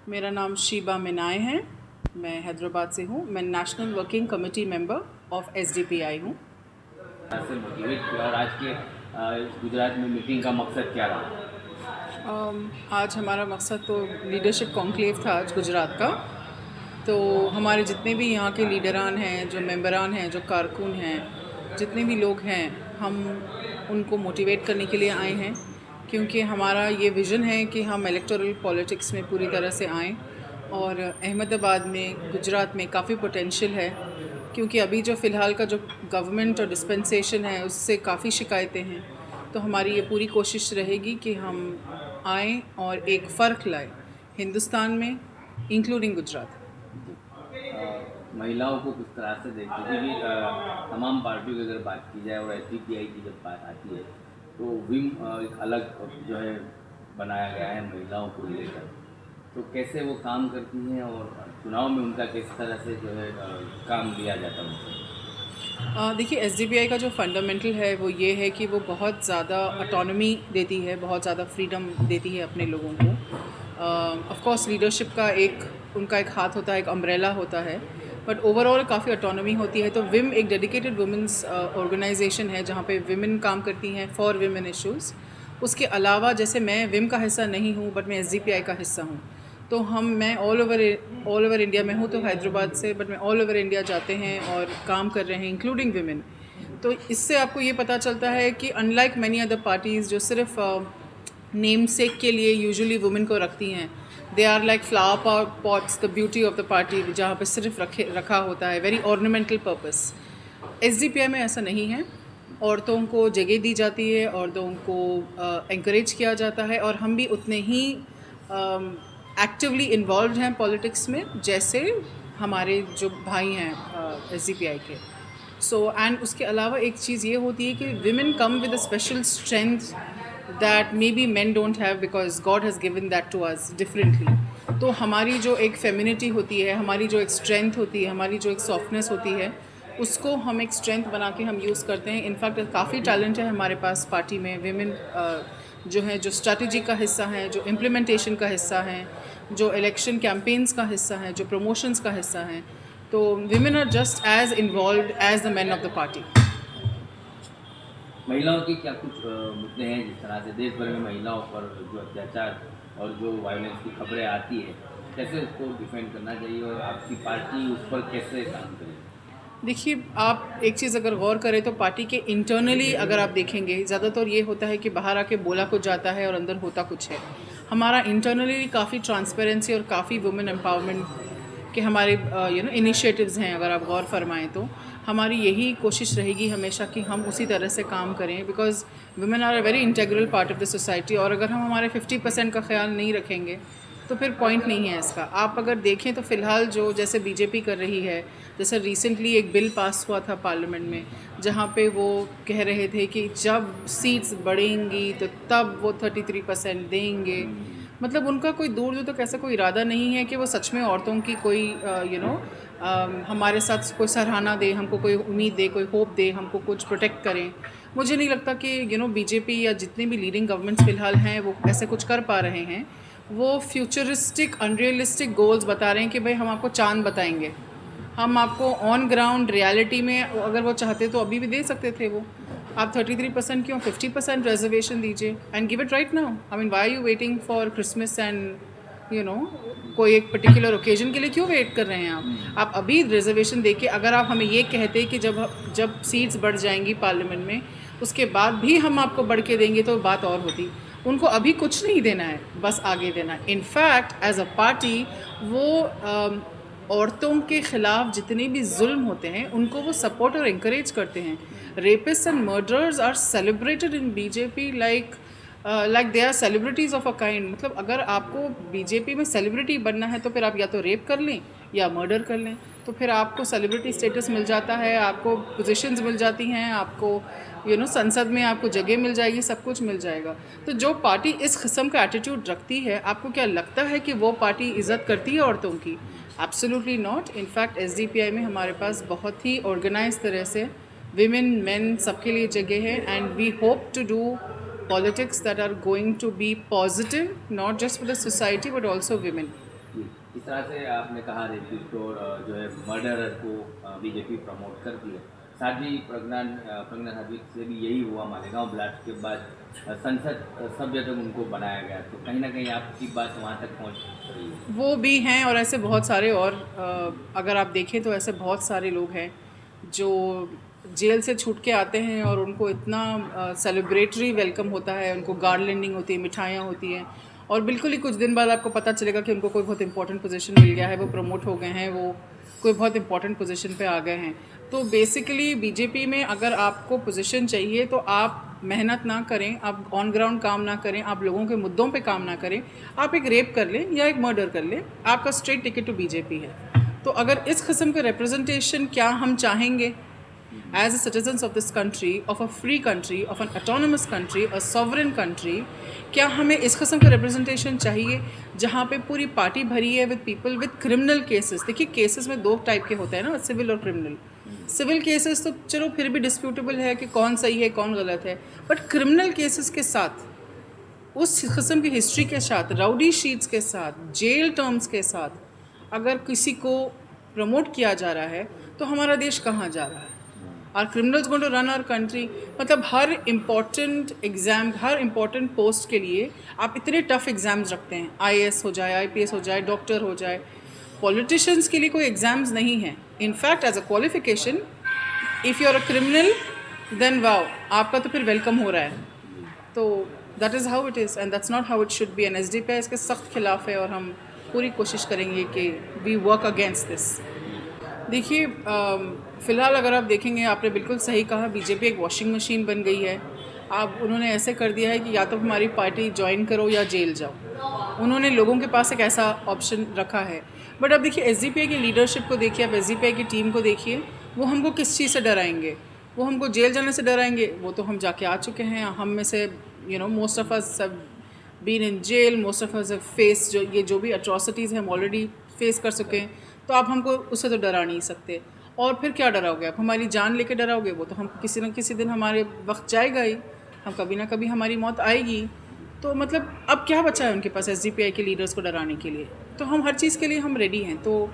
मेरा नाम शीबा मिनाय है। मैं हैदराबाद से हूँ। मैं national working committee member of SDPI हूँ। से मोटिवेट किया और आज के गुजरात में मीटिंग का मकसद क्या रहा? आज हमारा मकसद तो लीडरशिप कॉन्क्लेव था आज गुजरात का। तो हमारे जितने भी यहाँ के लीडरान हैं, जो मेंबरान हैं, जो कारकुन हैं, जितने भी लोग हैं, हम उनको मोटिवेट करने के लिए आए हैं, क्योंकि हमारा ये विज़न है कि हम इलेक्टोरल पॉलिटिक्स में पूरी तरह से आएँ। और अहमदाबाद में, गुजरात में काफ़ी पोटेंशियल है, क्योंकि अभी जो फ़िलहाल का जो गवर्नमेंट और डिस्पेंसेशन है उससे काफ़ी शिकायतें हैं। तो हमारी ये पूरी कोशिश रहेगी कि हम आएँ और एक फ़र्क लाएँ हिंदुस्तान में, इंक्लूडिंग गुजरात। महिलाओं को किस तरह से देखते हैं, क्योंकि तमाम पार्टियों की अगर बात की जाए और एसडीपीआई की जब बात आती है तो विम एक अलग जो है बनाया गया है महिलाओं को लेकर। तो कैसे वो काम करती हैं और चुनाव में उनका किस तरह से जो है काम लिया जाता है उनसे? देखिए, एसडीपीआई का जो फंडामेंटल है वो ये है कि वो बहुत ज़्यादा ऑटोनॉमी देती है, बहुत ज़्यादा फ्रीडम देती है अपने लोगों को। ऑफ कोर्स लीडरशिप का एक उनका एक हाथ होता है, एक अम्ब्रेला होता है, बट ओवरऑल काफ़ी ऑटोनॉमी होती है। तो विम एक डेडिकेटेड वुमेंस ऑर्गेनाइजेशन है जहाँ पे विमेन काम करती हैं फॉर विमेन इश्यूज़। उसके अलावा जैसे मैं विम का हिस्सा नहीं हूँ, बट मैं एसडीपीआई का हिस्सा हूँ। तो मैं ऑल ओवर इंडिया में हूँ, तो हैदराबाद से, बट मैं ऑल ओवर इंडिया जाते हैं और काम कर रहे हैं, इंक्लूडिंग विमेन। तो इससे आपको ये पता चलता है कि अनलाइक मैनी अदर पार्टीज़ जो सिर्फ नेम सेक के लिए यूजुअली वुमेन को रखती हैं, they are like flower pots, the beauty of the party, जहाँ पे सिर्फ रखा होता है, वेरी ऑर्नामेंटल पर्पस। एसडीपीआई में ऐसा नहीं है। औरतों को जगह दी जाती है, औरतों को encourage किया जाता है, और हम भी उतने ही एक्टिवली इन्वॉल्व हैं पॉलिटिक्स में जैसे हमारे जो भाई हैं एसडीपीआई के। सो एंड उसके अलावा एक चीज़ ये होती है कि women come with a special strength that may be men don't have, because God has given that to us differently. तो हमारी जो एक फेमिनिटी होती है, हमारी जो एक स्ट्रेंथ होती है, हमारी जो एक सॉफ्टनेस होती है, उसको हम एक स्ट्रेंथ बना के हम यूज़ करते हैं। इनफैक्ट काफ़ी टैलेंट है हमारे पास पार्टी में। विमेन जो है, जो स्ट्रैटेजी का हिस्सा है, जो इम्प्लीमेंटेशन का हिस्सा है, जो इलेक्शन कैंपेन्स का हिस्सा है, जो प्रमोशंस का हिस्सा है। तो women are just as involve as the man of the party. महिलाओं की क्या कुछ मुद्दे हैं जिस तरह से देश भर में महिलाओं पर जो अत्याचार और जो वायलेंस की खबरें आती है, कैसे उसको डिफेंड करना चाहिए और आपकी पार्टी उस पर कैसे काम करे? देखिए, आप एक चीज़ अगर गौर करें तो पार्टी के इंटरनली अगर आप देखेंगे, ज़्यादातर ये होता है कि बाहर आके बोला कुछ जाता है और अंदर होता कुछ है। हमारा इंटरनली काफ़ी ट्रांसपेरेंसी और काफ़ी वुमेन एम्पावरमेंट के हमारे इनिशिएटिव्स हैं। अगर आप गौर फरमाएं तो हमारी यही कोशिश रहेगी हमेशा कि हम उसी तरह से काम करें, because women are a very integral part of the society. और अगर हम हमारे 50% का ख्याल नहीं रखेंगे तो फिर पॉइंट नहीं है इसका। आप अगर देखें तो फ़िलहाल जो जैसे बीजेपी कर रही है, जैसे रिसेंटली एक बिल पास हुआ था पार्लियामेंट में, जहाँ पे वो कह रहे थे कि जब सीट्स बढ़ेंगी तो तब वो 33% देंगे। मतलब उनका कोई दूर दूर तक ऐसा कोई इरादा नहीं है कि वो सच में औरतों की कोई हमारे साथ कोई सराहना दे, हमको कोई उम्मीद दे, कोई होप दे, हमको कुछ प्रोटेक्ट करें। मुझे नहीं लगता कि बीजेपी या जितने भी लीडिंग गवर्नमेंट्स फ़िलहाल हैं वो ऐसे कुछ कर पा रहे हैं। वो फ्यूचरिस्टिक अनरियलिस्टिक गोल्स बता रहे हैं कि भाई हम आपको चाँद बताएंगे। हम आपको ऑन ग्राउंड रियलिटी में अगर वो चाहते तो अभी भी दे सकते थे वो। आप 33% क्यों, 50% रिजर्वेशन दीजिए and give it right now. I mean, why are you waiting for Christmas and कोई एक पर्टिकुलर ओकेजन के लिए क्यों वेट कर रहे हैं आप अभी रिजर्वेशन देके अगर आप हमें ये कहते कि जब जब सीट्स बढ़ जाएंगी पार्लियामेंट में, उसके बाद भी हम आपको बढ़ के देंगे तो बात और होती। उनको अभी कुछ नहीं देना है, बस आगे देना है। इनफैक्ट एज अ पार्टी वो औरतों के ख़िलाफ़ जितने भी जुल्म होते हैं उनको वो सपोर्ट और इंकरेज करते हैं। Rapist and murderers are celebrated in BJP like they are celebrities of a kind. मतलब अगर आपको बीजेपी में सेलिब्रिटी बनना है तो फिर आप या तो रेप कर लें या मर्डर कर लें, तो फिर आपको सेलिब्रिटी स्टेटस मिल जाता है, आपको पोजीशंस मिल जाती हैं, आपको संसद में आपको जगह मिल जाएगी, सब कुछ मिल जाएगा। तो जो पार्टी इस किस्म का एटीट्यूड रखती है, आपको क्या लगता है कि वो पार्टी इज़्ज़त करती है औरतों की? Absolutely not. इनफैक्ट एसडीपीआई में हमारे पास बहुत ही ऑर्गेनाइज तरह से विमेन मेन सबके लिए जगह है, and we hope to do politics that are going to be positive, not just for the society but also women. जी, इस तरह से आपने कहा रेपिस्ट और जो है मर्डरर को बीजेपी प्रमोट करती है। साथ ही प्रज्ञा ठाकुर से भी यही हुआ मालेगांव ब्लास्ट के बाद संसद सभ्य तक उनको बनाया गया, तो कहीं ना कहीं आपकी बात वहाँ तक पहुँच रही है। वो भी हैं और ऐसे बहुत सारे और अगर आप देखें तो ऐसे बहुत सारे लोग हैं जो जेल से छूट के आते हैं और उनको इतना सेलिब्रेटरी वेलकम होता है, उनको गार्लैंडिंग होती है, मिठाइयाँ होती हैं और बिल्कुल ही कुछ दिन बाद आपको पता चलेगा कि उनको कोई बहुत इंपॉर्टेंट पोजीशन मिल गया है, वो प्रमोट हो गए हैं, वो कोई बहुत इंपॉर्टेंट पोजीशन पे आ गए हैं। तो बेसिकली बीजेपी में अगर आपको पोजीशन चाहिए तो आप मेहनत ना करें, आप ऑन ग्राउंड काम ना करें, आप लोगों के मुद्दों पे काम ना करें, आप एक रेप कर लें या एक मर्डर कर लें, आपका स्ट्रेट टिकट टू बीजेपी है। तो अगर इस किस्म का रिप्रेजेंटेशन क्या हम चाहेंगे as a citizens of this country, of a free country, of an autonomous country, a sovereign country, क्या हमें इस किस्म का रिप्रेजेंटेशन चाहिए जहाँ पे पूरी पार्टी भरी है with people with criminal cases? देखिए केसेस में दो टाइप के होते हैं ना, सिविल और क्रिमिनल। सिविल केसेस तो चलो फिर भी डिस्प्यूटेबल है कि कौन सही है कौन गलत है, बट क्रिमिनल केसेस के साथ, उस किस्म की हिस्ट्री के साथ, राउडी शीट्स के साथ, जेल टर्म्स के साथ अगर किसी को प्रमोट किया जा रहा है तो हमारा देश कहाँ जा रहा है? Are criminals going to run our country? मतलब हर इम्पॉर्टेंट एग्ज़ाम, हर इम्पॉर्टेंट पोस्ट के लिए आप इतने टफ एग्ज़ाम्स रखते हैं, IAS हो जाए, IPS हो जाए, डॉक्टर हो जाए। पॉलिटिशियंस के लिए कोई एग्ज़ाम्स नहीं हैं। In fact as a qualification, if you are a criminal then wow, आपका तो फिर वेलकम हो रहा है। तो that is how it is and that's not how it should be. And SDP इसके सख्त खिलाफ है और हम पूरी कोशिश करेंगे कि वी वर्क अगेंस्ट दिस। देखिए फ़िलहाल अगर आप देखेंगे, आपने बिल्कुल सही कहा, बीजेपी एक वॉशिंग मशीन बन गई है। अब उन्होंने ऐसे कर दिया है कि या तो हमारी पार्टी ज्वाइन करो या जेल जाओ। उन्होंने लोगों के पास एक ऐसा ऑप्शन रखा है। बट अब देखिए SDPI की लीडरशिप को देखिए, अब SDPI की टीम को देखिए, वो हमको किस चीज़ से डराएंगे? वो हमको जेल जाने से डराएंगे? वो तो हम जाके आ चुके हैं। हम में से most of us have been in jail, most of us have face जो भी अट्रॉसिटीज़ हैं हम ऑलरेडी फेस कर चुके हैं। तो आप हमको उससे तो डरा नहीं सकते। और फिर क्या डराओगे आप? हमारी जान लेके डराओगे? वो तो हम किसी न किसी दिन हमारे वक्त जाएगा ही, हम कभी ना कभी हमारी मौत आएगी। तो मतलब अब क्या बचा है उनके पास SDPI के लीडर्स को डराने के लिए? तो हम हर चीज़ के लिए हम रेडी हैं। तो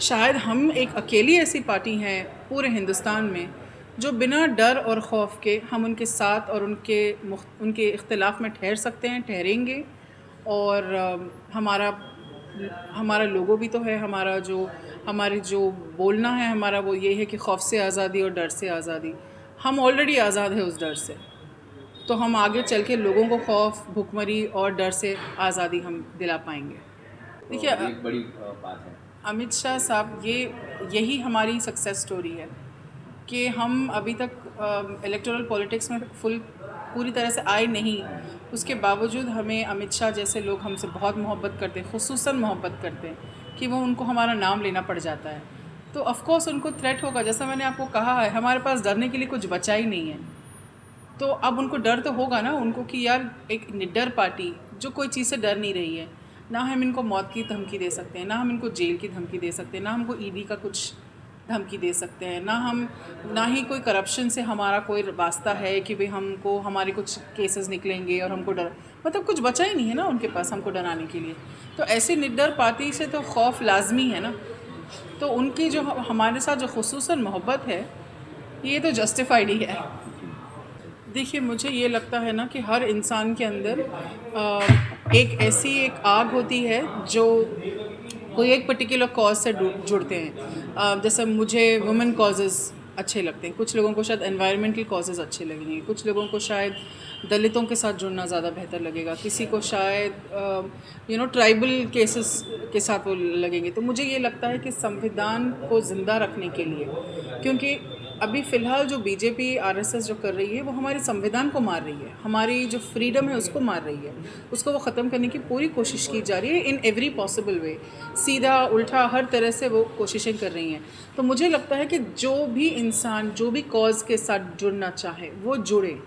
शायद हम एक अकेली ऐसी पार्टी हैं पूरे हिंदुस्तान में जो बिना डर और खौफ के हम उनके साथ और उनके इख्तिलाफ़ में ठहर सकते हैं, ठहरेंगे। और हमारा लोगो भी तो है, हमारे जो बोलना है हमारा, वो ये है कि खौफ से आज़ादी और डर से आज़ादी। हम ऑलरेडी आज़ाद है उस डर से, तो हम आगे चल के लोगों को खौफ, भुखमरी और डर से आज़ादी हम दिला पाएंगे। तो देखिए ये एक बड़ी बात है। अमित शाह साहब, यही हमारी सक्सेस स्टोरी है कि हम अभी तक इलेक्टोरल पॉलिटिक्स में पूरी तरह से आए नहीं। उसके बावजूद हमें अमित शाह जैसे लोग हमसे बहुत मोहब्बत करते हैं, खुसूसन मोहब्बत करते हैं कि वो उनको हमारा नाम लेना पड़ जाता है। तो ऑफ़ कोर्स उनको थ्रेट होगा, जैसा मैंने आपको कहा है, हमारे पास डरने के लिए कुछ बचा ही नहीं है। तो अब उनको डर तो होगा ना उनको कि यार एक निडर पार्टी जो कोई चीज़ से डर नहीं रही है, ना हम इनको मौत की धमकी दे सकते हैं, ना हम इनको जेल की धमकी दे सकते हैं, ना हमको ED का कुछ धमकी दे सकते हैं, ना ही कोई करप्शन से हमारा कोई वास्ता है कि भाई हमको हमारे कुछ केसेस निकलेंगे और हमको डर, मतलब कुछ बचा ही नहीं है ना उनके पास हमको डराने के लिए। तो ऐसी निडर पार्टी से तो खौफ लाजमी है ना। तो उनकी जो हमारे साथ जो खुसूसन मोहब्बत है, ये तो जस्टिफाइड ही है। देखिए मुझे ये लगता है ना कि हर इंसान के अंदर एक आग होती है जो कोई एक पर्टिकुलर कॉज से जुड़ते हैं। जैसे मुझे वुमेन कॉजेज़ अच्छे लगते हैं, कुछ लोगों को शायद एनवायरमेंटल कॉजेज़ अच्छे लगेंगे, कुछ लोगों को शायद दलितों के साथ जुड़ना ज़्यादा बेहतर लगेगा, किसी को शायद ट्राइबल केसेस के साथ वो लगेंगे। तो मुझे ये लगता है कि संविधान को ज़िंदा रखने के लिए, क्योंकि अभी फ़िलहाल जो BJP RSS जो कर रही है वो हमारे संविधान को मार रही है, हमारी जो फ्रीडम है उसको मार रही है, उसको वो ख़त्म करने की पूरी कोशिश की जा रही है इन एवरी पॉसिबल वे, सीधा उल्टा हर तरह से वो कोशिशें कर रही हैं। तो मुझे लगता है कि जो भी इंसान जो भी कॉज़ के साथ जुड़ना चाहे वो जुड़े,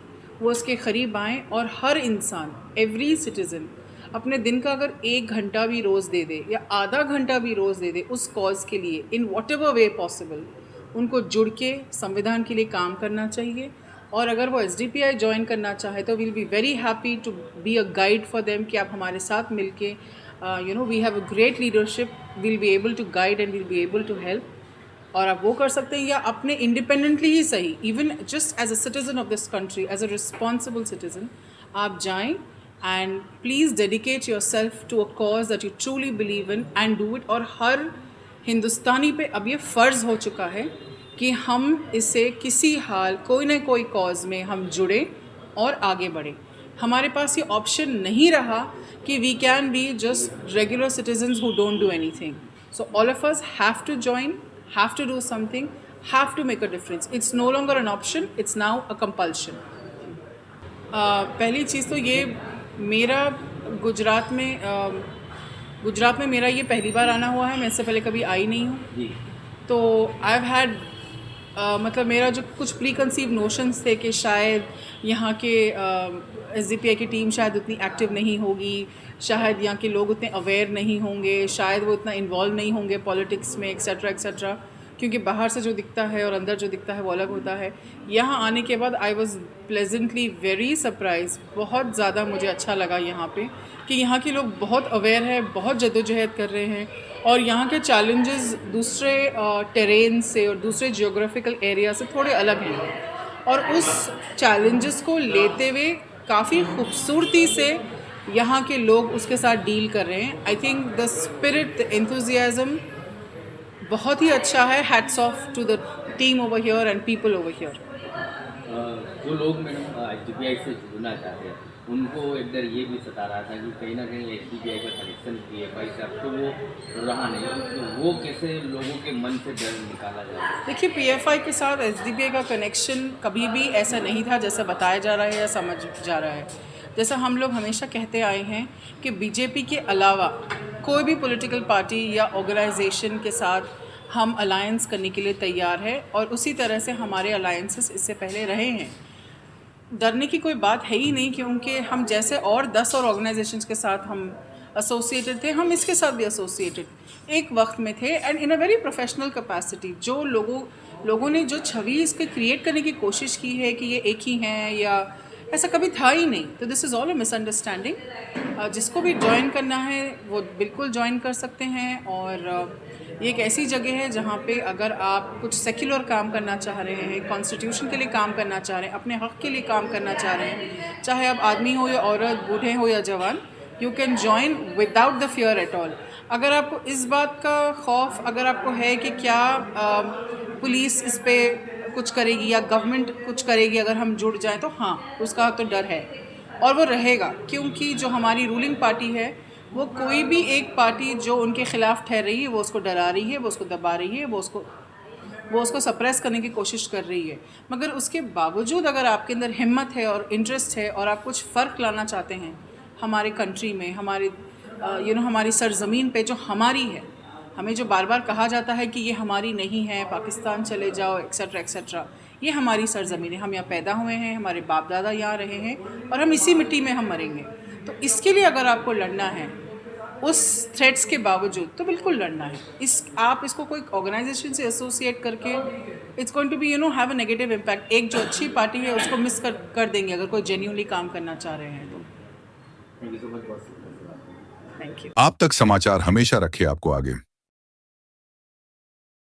वो उसके करीब आएँ। और हर इंसान, एवरी सिटीज़न अपने दिन का अगर 1 घंटा भी रोज़ दे दे या आधा घंटा भी रोज़ दे दे उस कॉज़ के लिए, इन व्हाटएवर वे पॉसिबल, उनको जुड़ के संविधान के लिए काम करना चाहिए। और अगर वो SDPI ज्वाइन करना चाहे तो we'll be very happy to be a guide for them कि आप हमारे साथ मिलके you know we have a great leadership, will be able to guide and will be able to help. और आप वो कर सकते हैं, या अपने इंडिपेंडेंटली ही सही, even just as a citizen of this country, as a responsible citizen, आप जाएं and please dedicate yourself to a cause that you truly believe in and do it. और हर हिंदुस्तानी पे अब ये फ़र्ज़ हो चुका है कि हम इससे किसी हाल कोई ना कोई कॉज में हम जुड़े और आगे बढ़े। हमारे पास ये ऑप्शन नहीं रहा कि we can be just regular citizens who don't do anything. So all of us have to join, have to do something, have to make a difference. It's no longer an option, it's now a compulsion. पहली चीज़ तो ये, मेरा गुजरात में मेरा ये पहली बार आना हुआ है, मैं इससे पहले कभी आई नहीं हूँ। जी। तो आई हैव हैड मतलब मेरा जो कुछ प्री कंसीव नोशंस थे कि शायद यहाँ के SDPI की टीम शायद उतनी एक्टिव नहीं होगी, शायद यहाँ के लोग उतने अवेयर नहीं होंगे, शायद वो इतना इन्वॉल्व नहीं होंगे पॉलिटिक्स में, एक्सेट्रा एक्सेट्रा, क्योंकि बाहर से जो दिखता है और अंदर जो दिखता है वो अलग होता है। यहाँ आने के बाद I was pleasantly very surprise, बहुत ज़्यादा मुझे अच्छा लगा यहाँ पे कि यहाँ के लोग बहुत अवेयर है, बहुत जद्दोजहद कर रहे हैं, और यहाँ के चैलेंजेस दूसरे टेरेन से और दूसरे जियोग्राफिकल एरिया से थोड़े अलग हैं, और उस चैलेंजेस को लेते हुए काफ़ी खूबसूरती से यहाँ के लोग उसके साथ डील कर रहे हैं। I think the spirit, the enthusiasm बहुत ही अच्छा है। Hats off to the team over here and people over here. जो लोग मैडम SDPI से जुड़ना चाहते हैं, उनको एक डर ये भी सता रहा था कि कहीं ना कहीं SDPI का कनेक्शन PFI से अब तो वो रहा नहीं, तो वो कैसे लोगों के मन से डर निकाला जाए? देखिए, PFI के साथ SDPI का कनेक्शन कभी भी ऐसा नहीं था जैसा बताया जा रहा है या समझ जा रहा है। जैसा हम लोग हमेशा कहते आए हैं कि BJP के अलावा कोई भी पॉलिटिकल पार्टी या ऑर्गेनाइजेशन के साथ हम अलायंस करने के लिए तैयार है, और उसी तरह से हमारे अलायंसेस इससे पहले रहे हैं। डरने की कोई बात है ही नहीं, क्योंकि हम जैसे और 10 और ऑर्गेनाइजेशंस के साथ हम एसोसिएटेड थे, हम इसके साथ भी एसोसिएटेड एक वक्त में थे, and in a very professional capacity. जो लोगों ने जो छवि इसके क्रिएट करने की कोशिश की है कि ये एक ही हैं, या ऐसा कभी था ही नहीं। तो this is all a misunderstanding. जिसको भी ज्वाइन करना है वो बिल्कुल ज्वाइन कर सकते हैं, और ये एक ऐसी जगह है जहाँ पे अगर आप कुछ सेक्युलर काम करना चाह रहे हैं, कॉन्स्टिट्यूशन के लिए काम करना चाह रहे हैं, अपने हक़ के लिए काम करना चाह रहे हैं, चाहे आप आदमी हो या औरत, बूढ़े हो या जवान, you can join without the fear at all. अगर आपको इस बात का खौफ अगर आपको है कि क्या पुलिस इस पर कुछ करेगी या गवर्नमेंट कुछ करेगी अगर हम जुड़ जाएं, तो हाँ, उसका तो डर है, और वो रहेगा, क्योंकि जो हमारी रूलिंग पार्टी है वो कोई भी एक पार्टी जो उनके ख़िलाफ़ ठहर रही है वो उसको डरा रही है, वो उसको दबा रही है, वो उसको सप्रेस करने की कोशिश कर रही है। मगर उसके बावजूद अगर आपके अंदर हिम्मत है और इंटरेस्ट है और आप कुछ फ़र्क लाना चाहते हैं हमारे कंट्री में, हमारे हमारी सरज़मीन पे जो हमारी है, हमें जो बार बार कहा जाता है कि ये हमारी नहीं है, पाकिस्तान चले जाओ, एक्सेट्रा एक्सेट्रा, ये हमारी सरज़मीन है, हम यहाँ पैदा हुए हैं, हमारे बाप दादा यहाँ रहे हैं, और हम इसी मिट्टी में हम मरेंगे। तो इसके लिए अगर आपको लड़ना है उस थ्रेट्स के बावजूद, तो बिल्कुल लड़ना है। आप इसको कोई ऑर्गेनाइजेशन से एसोसिएट करके it's going to be have a negative impact. एक जो अच्छी पार्टी है उसको मिस कर देंगे अगर कोई जेन्युइनली काम करना चाह रहे हैं तो। Thank you so much. Thank you. आप तक समाचार हमेशा रखे आपको आगे।